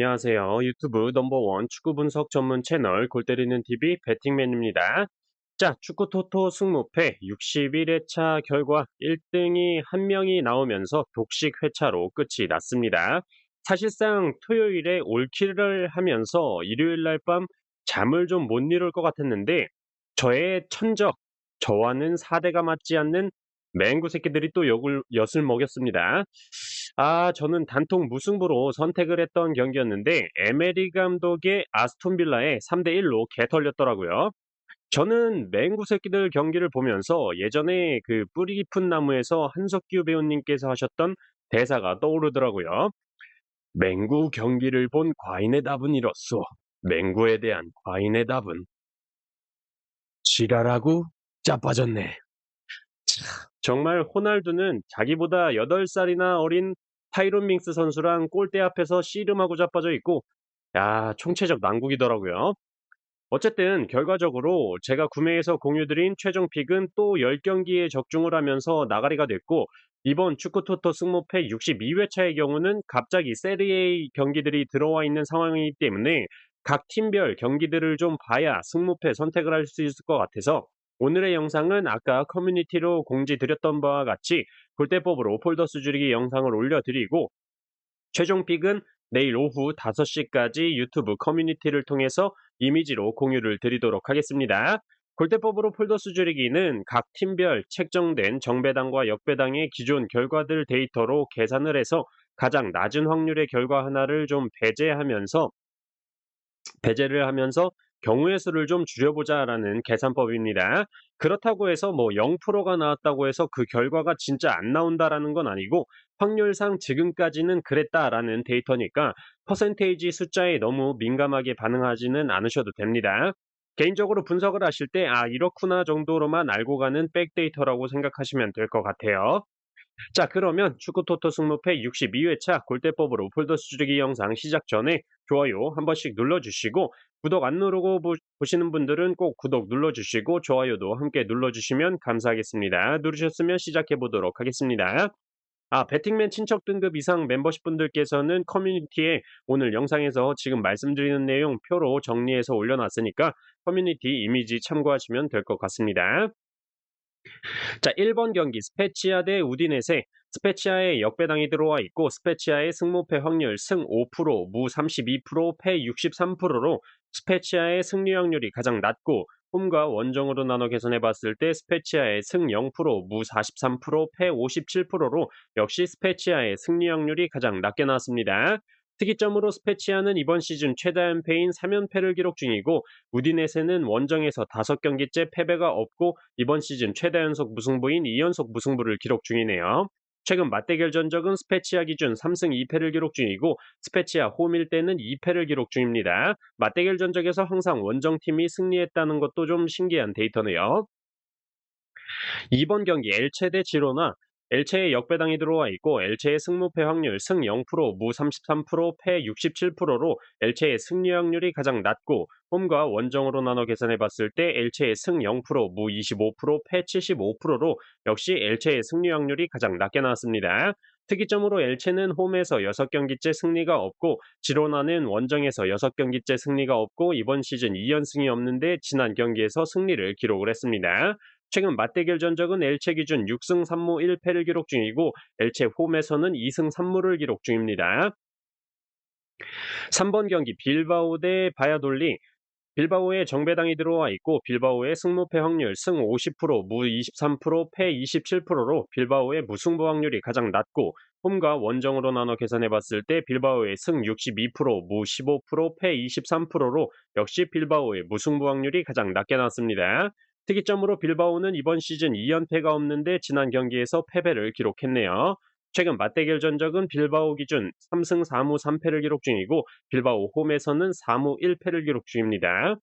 안녕하세요. 유튜브 넘버원 축구 분석 전문 채널 골 때리는 TV 배팅맨입니다. 자, 축구 토토 승무패 61회차 결과 1등이 한 명이 나오면서 독식 회차로 끝이 났습니다. 사실상 토요일에 올킬을 하면서 일요일 날 밤 잠을 좀 못 이룰 것 같았는데 저의 천적, 저와는 사대가 맞지 않는 맹구 새끼들이 또 엿을 먹였습니다. 저는 단통 무승부로 선택을 했던 경기였는데 에메리 감독의 아스톤 빌라에 3대1로 개털렸더라고요. 저는 맹구 새끼들 경기를 보면서 예전에 그 뿌리 깊은 나무에서 한석규 배우님께서 하셨던 대사가 떠오르더라고요. 맹구 경기를 본 과인의 답은 이렇소. 맹구에 대한 과인의 답은 지랄하고 짜빠졌네. 정말 호날두는 자기보다 8살이나 어린 타이론 밍스 선수랑 골대 앞에서 씨름하고 자빠져 있고, 야, 총체적 난국이더라고요. 어쨌든 결과적으로 제가 구매해서 공유드린 최종 픽은 또 10경기에 적중을 하면서 나가리가 됐고, 이번 축구토토 승모패 62회차의 경우는 갑자기 세리에 경기들이 들어와 있는 상황이기 때문에 각 팀별 경기들을 좀 봐야 승모패 선택을 할 수 있을 것 같아서 오늘의 영상은 아까 커뮤니티로 공지 드렸던 바와 같이 골대법으로 폴더스 줄이기 영상을 올려드리고 최종 픽은 내일 오후 5시까지 유튜브 커뮤니티를 통해서 이미지로 공유를 드리도록 하겠습니다. 골대법으로 폴더스 줄이기는 각 팀별 책정된 정배당과 역배당의 기존 결과들 데이터로 계산을 해서 가장 낮은 확률의 결과 하나를 좀 배제를 하면서 경우의 수를 좀 줄여보자라는 계산법입니다. 그렇다고 해서 뭐 0%가 나왔다고 해서 그 결과가 진짜 안 나온다라는 건 아니고 확률상 지금까지는 그랬다라는 데이터니까 퍼센테이지 숫자에 너무 민감하게 반응하지는 않으셔도 됩니다. 개인적으로 분석을 하실 때 이렇구나 정도로만 알고 가는 백데이터라고 생각하시면 될 것 같아요. 자, 그러면 축구토토 승무패 62회차 골대법으로 폴더스 줄이기 영상 시작 전에 좋아요 한 번씩 눌러주시고 구독 안 누르고 보시는 분들은 꼭 구독 눌러주시고 좋아요도 함께 눌러주시면 감사하겠습니다. 누르셨으면 시작해 보도록 하겠습니다. 배팅맨 친척 등급 이상 멤버십 분들께서는 커뮤니티에 오늘 영상에서 지금 말씀드리는 내용 표로 정리해서 올려놨으니까 커뮤니티 이미지 참고하시면 될 것 같습니다. 자, 1번 경기 스페치아 대 우디네세. 스페치아에 역배당이 들어와 있고 스페치아의 승무패 확률 승 5%, 무 32%, 패 63%로 스페치아의 승리 확률이 가장 낮고 홈과 원정으로 나눠 계산해 봤을 때 스페치아의 승 0%, 무 43%, 패 57%로 역시 스페치아의 승리 확률이 가장 낮게 나왔습니다. 특이점으로 스페치아는 이번 시즌 최다 연패인 3연패를 기록 중이고 우디네세는 원정에서 5경기째 패배가 없고 이번 시즌 최다 연속 무승부인 2연속 무승부를 기록 중이네요. 최근 맞대결 전적은 스페치아 기준 3승 2패를 기록 중이고 스페치아 홈일 때는 2패를 기록 중입니다. 맞대결 전적에서 항상 원정팀이 승리했다는 것도 좀 신기한 데이터네요. 이번 경기 엘체 대 지로나. 엘체에 역배당이 들어와 있고 엘체의 승무패 확률 승 0%, 무 33%, 패 67%로 엘체의 승리 확률이 가장 낮고 홈과 원정으로 나눠 계산해 봤을 때 엘체의 승 0%, 무 25%, 패 75%로 역시 엘체의 승리 확률이 가장 낮게 나왔습니다. 특이점으로 엘체는 홈에서 6경기째 승리가 없고 지로나는 원정에서 6경기째 승리가 없고 이번 시즌 2연승이 없는데 지난 경기에서 승리를 기록을 했습니다. 최근 맞대결 전적은 엘체 기준 6승 3무 1패를 기록 중이고 엘체 홈에서는 2승 3무를 기록 중입니다. 3번 경기 빌바오 대 바야돌리. 빌바오에 정배당이 들어와 있고 빌바오의 승무패 확률 승 50%, 무 23%, 패 27%로 빌바오의 무승부 확률이 가장 낮고 홈과 원정으로 나눠 계산해 봤을 때 빌바오의 승 62%, 무 15%, 패 23%로 역시 빌바오의 무승부 확률이 가장 낮게 나왔습니다. 특이점으로 빌바오는 이번 시즌 2연패가 없는데 지난 경기에서 패배를 기록했네요. 최근 맞대결 전적은 빌바오 기준 3승 4무 3패를 기록 중이고 빌바오 홈에서는 4무 1패를 기록 중입니다.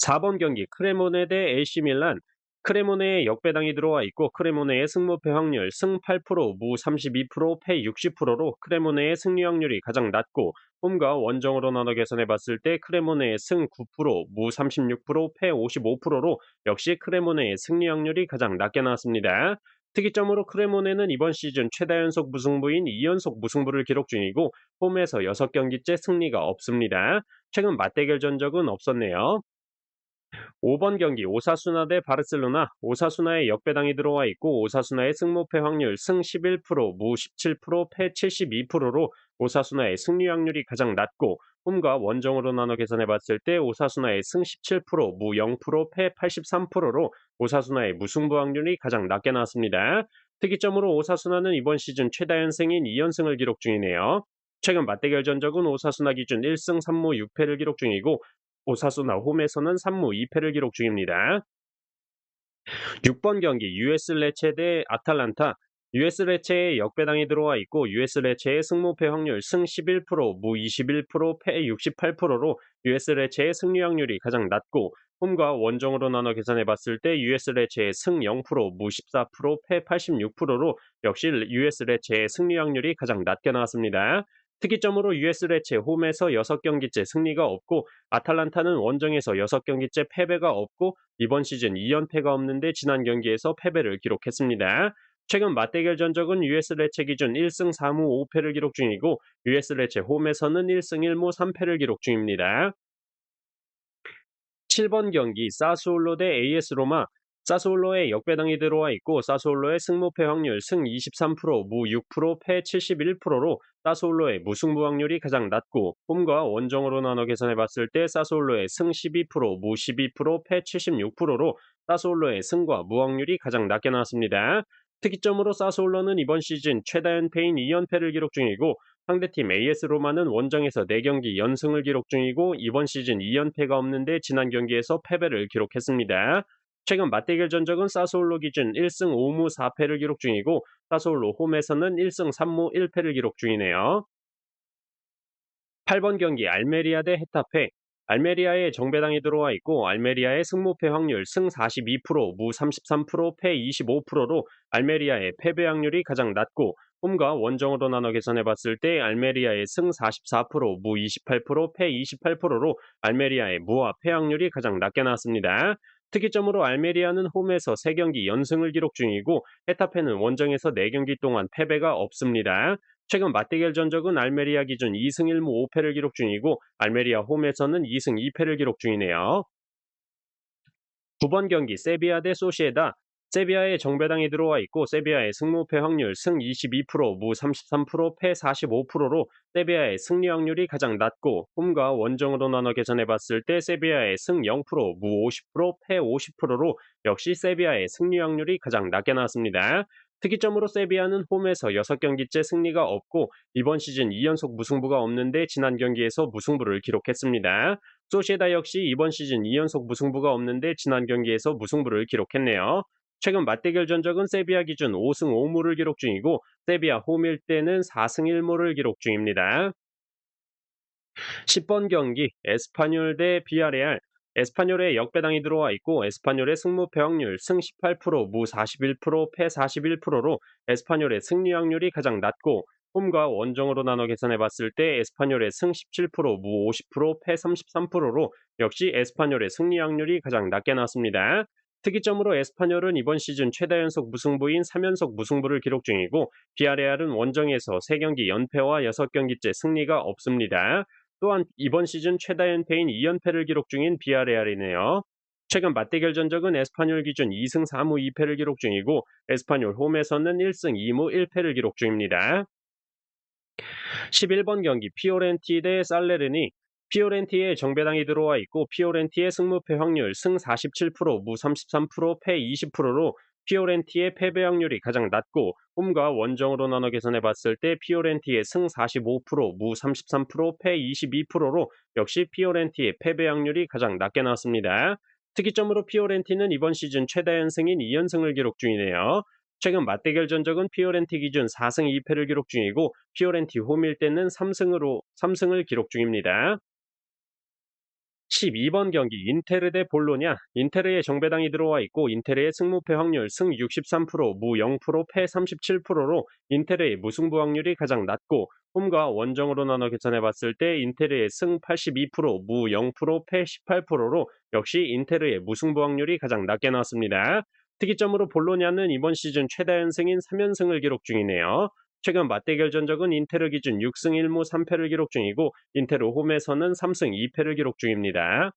4번 경기 크레모네 대 AC 밀란. 크레모네에 역배당이 들어와 있고 크레모네의 승무패 확률 승 8%, 무 32%, 패 60%로 크레모네의 승리 확률이 가장 낮고 홈과 원정으로 나눠 계산해 봤을 때 크레모네의 승 9%, 무 36%, 패 55%로 역시 크레모네의 승리 확률이 가장 낮게 나왔습니다. 특이점으로 크레모네는 이번 시즌 최다 연속 무승부인 2연속 무승부를 기록 중이고 홈에서 6경기째 승리가 없습니다. 최근 맞대결 전적은 없었네요. 5번 경기 오사수나 대 바르셀로나. 오사수나의 역배당이 들어와 있고 오사수나의 승무패 확률 승 11%, 무 17%, 패 72%로 오사수나의 승리 확률이 가장 낮고 홈과 원정으로 나눠 계산해 봤을 때 오사수나의 승 17%, 무 0%, 패 83%로 오사수나의 무승부 확률이 가장 낮게 나왔습니다. 특이점으로 오사수나는 이번 시즌 최다 연승인 2연승을 기록 중이네요. 최근 맞대결 전적은 오사수나 기준 1승 3무 6패를 기록 중이고 오사수나 홈에서는 3무 2패를 기록 중입니다. 6번 경기 US 레체 대 아탈란타. US 레체의 역배당이 들어와 있고 US 레체의 승무패 확률 승 11%, 무 21%, 패 68%로 US 레체의 승리 확률이 가장 낮고 홈과 원정으로 나눠 계산해 봤을 때 US 레체의 승 0%, 무 14%, 패 86%로 역시 US 레체의 승리 확률이 가장 낮게 나왔습니다. 특이점으로 US 레체 홈에서 6경기째 승리가 없고 아탈란타는 원정에서 6경기째 패배가 없고 이번 시즌 2연패가 없는데 지난 경기에서 패배를 기록했습니다. 최근 맞대결 전적은 US 레체 기준 1승 4무 5패를 기록 중이고 US 레체 홈에서는 1승 1무 3패를 기록 중입니다. 7번 경기 사스올로 대 AS 로마. 사스올로의 역배당이 들어와 있고 사스올로의 승무패 확률 승 23%, 무 6%, 패 71%로 사스올로의 무승부 확률이 가장 낮고 홈과 원정으로 나눠 계산해 봤을 때 사스올로의 승 12%, 무 12%, 패 76%로 사스올로의 승과 무 확률이 가장 낮게 나왔습니다. 특이점으로 사스올로는 이번 시즌 최다 연패인 2연패를 기록 중이고 상대팀 AS 로마는 원정에서 4경기 연승을 기록 중이고 이번 시즌 2연패가 없는데 지난 경기에서 패배를 기록했습니다. 최근 맞대결 전적은 사스올로 기준 1승 5무 4패를 기록 중이고 사스올로 홈에서는 1승 3무 1패를 기록 중이네요. 8번 경기 알메리아 대 헤타페. 알메리아의 정배당이 들어와 있고 알메리아의 승무패 확률 승 42%, 무 33%, 패 25%로 알메리아의 패배 확률이 가장 낮고 홈과 원정으로 나눠 계산해 봤을 때 알메리아의 승 44%, 무 28%, 패 28%로 알메리아의 무와 패 확률이 가장 낮게 나왔습니다. 특이점으로 알메리아는 홈에서 3경기 연승을 기록 중이고 헤타페는 원정에서 4경기 동안 패배가 없습니다. 최근 맞대결 전적은 알메리아 기준 2승 1무 5패를 기록 중이고 알메리아 홈에서는 2승 2패를 기록 중이네요. 9번 경기 세비야 대 소시에다. 세비야의 정배당이 들어와 있고 세비야의 승무패 확률 승 22%, 무 33%, 패 45%로 세비야의 승리 확률이 가장 낮고 홈과 원정으로 나눠 계산해 봤을 때 세비야의 승 0%, 무 50%, 패 50%로 역시 세비야의 승리 확률이 가장 낮게 나왔습니다. 특이점으로 세비야는 홈에서 6경기째 승리가 없고 이번 시즌 2연속 무승부가 없는데 지난 경기에서 무승부를 기록했습니다. 소시에다 역시 이번 시즌 2연속 무승부가 없는데 지난 경기에서 무승부를 기록했네요. 최근 맞대결 전적은 세비야 기준 5승 5무를 기록 중이고 세비야 홈일 때는 4승 1무를 기록 중입니다. 10번 경기 에스파뇰 대 비아레알. 에스파뇰의 역배당이 들어와 있고 에스파뇰의 승무패 확률 승 18%, 무 41%, 패 41%로 에스파뇰의 승리 확률이 가장 낮고 홈과 원정으로 나눠 계산해 봤을 때 에스파뇰의 승 17%, 무 50%, 패 33%로 역시 에스파뇰의 승리 확률이 가장 낮게 나왔습니다. 특이점으로 에스파뇰은 이번 시즌 최다 연속 무승부인 3연속 무승부를 기록 중이고 비아레알은 원정에서 3경기 연패와 6경기째 승리가 없습니다. 또한 이번 시즌 최다 연패인 2연패를 기록 중인 비아레알이네요. 최근 맞대결 전적은 에스파뇰 기준 2승 4무 2패를 기록 중이고 에스파뇰 홈에서는 1승 2무 1패를 기록 중입니다. 11번 경기 피오렌티 대 살레르니. 피오렌티의 정배당이 들어와 있고 피오렌티의 승무패 확률 승 47%, 무 33%, 패 20%로 피오렌티의 패배 확률이 가장 낮고 홈과 원정으로 나눠 계산해 봤을 때 피오렌티의 승 45%, 무 33%, 패 22%로 역시 피오렌티의 패배 확률이 가장 낮게 나왔습니다. 특이점으로 피오렌티는 이번 시즌 최다 연승인 2연승을 기록 중이네요. 최근 맞대결 전적은 피오렌티 기준 4승 2패를 기록 중이고 피오렌티 홈일 때는 3승을 기록 중입니다. 12번 경기 인테르 대 볼로냐. 인테르의 정배당이 들어와 있고 인테르의 승무패 확률 승 63%, 무 0%, 패 37%로 인테르의 무승부 확률이 가장 낮고 홈과 원정으로 나눠 계산해 봤을 때 인테르의 승 82%, 무 0%, 패 18%로 역시 인테르의 무승부 확률이 가장 낮게 나왔습니다. 특이점으로 볼로냐는 이번 시즌 최다 연승인 3연승을 기록 중이네요. 최근 맞대결 전적은 인테르 기준 6승 1무 3패를 기록 중이고 인테르 홈에서는 3승 2패를 기록 중입니다.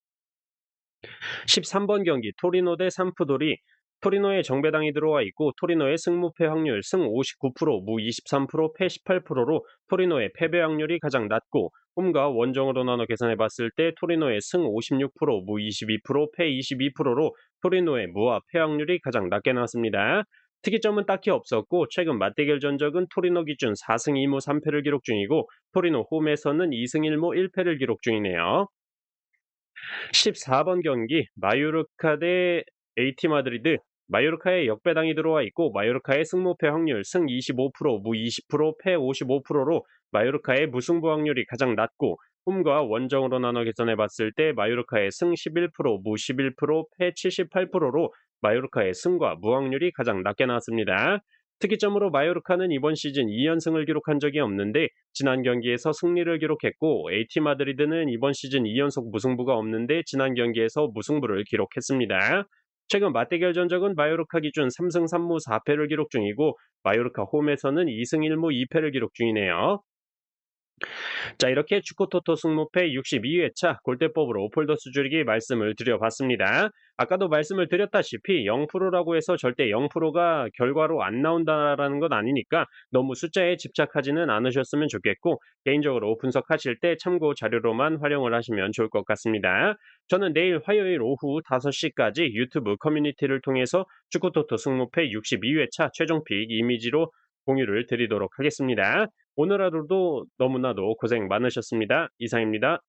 13번 경기 토리노 대 삼프도리. 토리노에 정배당이 들어와 있고 토리노의 승무패 확률 승 59%, 무 23%, 패 18%로 토리노의 패배 확률이 가장 낮고 홈과 원정으로 나눠 계산해 봤을 때 토리노의 승 56%, 무 22%, 패 22%로 토리노의 무와 패 확률이 가장 낮게 나왔습니다. 특이점은 딱히 없었고 최근 맞대결 전적은 토리노 기준 4승 2무 3패를 기록 중이고 토리노 홈에서는 2승 1무 1패를 기록 중이네요. 14번 경기 마요르카 대 AT 마드리드. 마요르카에 역배당이 들어와 있고 마요르카의 승무패 확률 승 25%, 무 20%, 패 55%로 마요르카의 무승부 확률이 가장 낮고 홈과 원정으로 나눠 계산해 봤을 때 마요르카의 승 11%, 무 11%, 패 78%로 마요르카의 승과 무 확률이 가장 낮게 나왔습니다. 특이점으로 마요르카는 이번 시즌 2연승을 기록한 적이 없는데 지난 경기에서 승리를 기록했고 AT 마드리드는 이번 시즌 2연속 무승부가 없는데 지난 경기에서 무승부를 기록했습니다. 최근 맞대결 전적은 마요르카 기준 3승 3무 4패를 기록 중이고 마요르카 홈에서는 2승 1무 2패를 기록 중이네요. 자, 이렇게 축구토토 승무패 62회차 골대법으로 폴더스 줄이기 말씀을 드려봤습니다. 아까도 말씀을 드렸다시피 0%라고 해서 절대 0%가 결과로 안 나온다라는 건 아니니까 너무 숫자에 집착하지는 않으셨으면 좋겠고 개인적으로 분석하실 때 참고 자료로만 활용을 하시면 좋을 것 같습니다. 저는 내일 화요일 오후 5시까지 유튜브 커뮤니티를 통해서 축구토토 승무패 62회차 최종픽 이미지로 공유를 드리도록 하겠습니다. 오늘 하루도 너무나도 고생 많으셨습니다. 이상입니다.